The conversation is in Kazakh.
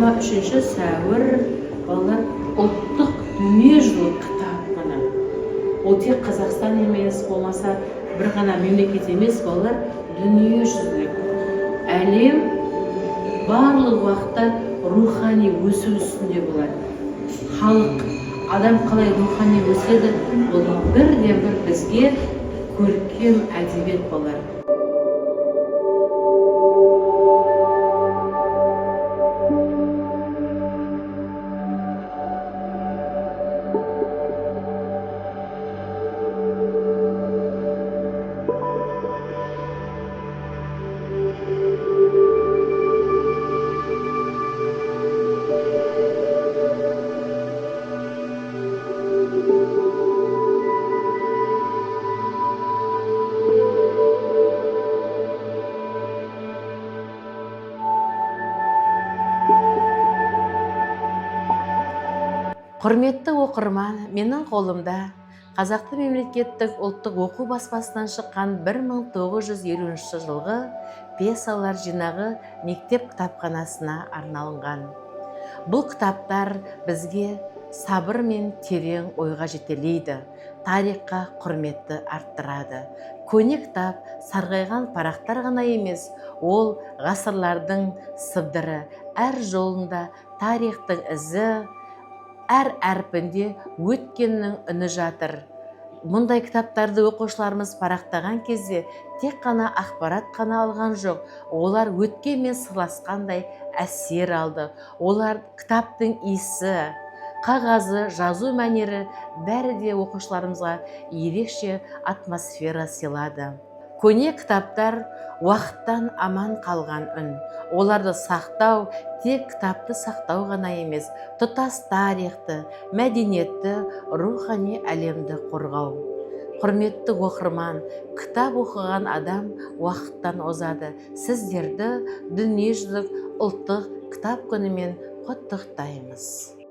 23 сәуір балалар ұлттық дүниежүзілік кітап күні. Ол тек Қазақстан емес, болмаса бір ғана мемлекет емес, балалар дүниежүзілік. Әлем барлық уақытта рухани өсу үстінде болады. Халық, адам қалай рухани өседі, бұл бірден бір бізге көркем әдебиет болар. Құрметті оқырман, менің қолымда Қазақты мемлекеттік ұлттық оқу баспасынан шыққан 1950 жылғы пьесалар жинағы мектеп кітапханасына арналған. Бұл кітаптар бізге сабыр мен терең ойға жетелейді, тарихқа құрметті арттырады. Көне кітап сарғайған парақтар ғана емес, ол ғасырлардың сыбдыры, әр жолында тарихтың ізі, әр әрпінде өткеннің үні жатыр. Мұндай кітаптарды оқушыларымыз парақтаған кезде тек қана ақпарат қана алған жоқ, олар өткенмен сырласқандай әсер алды. Олар кітаптың иісі, қағазы, жазу мәнері бәрі де оқушыларымызға ерекше атмосфера сыйлады. Көне кітаптар уақыттан аман қалған үн. Оларды сақтау тек кітапты сақтау ғана емес, тұтас тарихты, мәдениетті, рухани әлемді қорғау. Құрметті оқырман, кітап оқыған адам уақыттан озады. Сіздерді дүниежүзілік ұлттық кітап күнімен құттықтаймыз.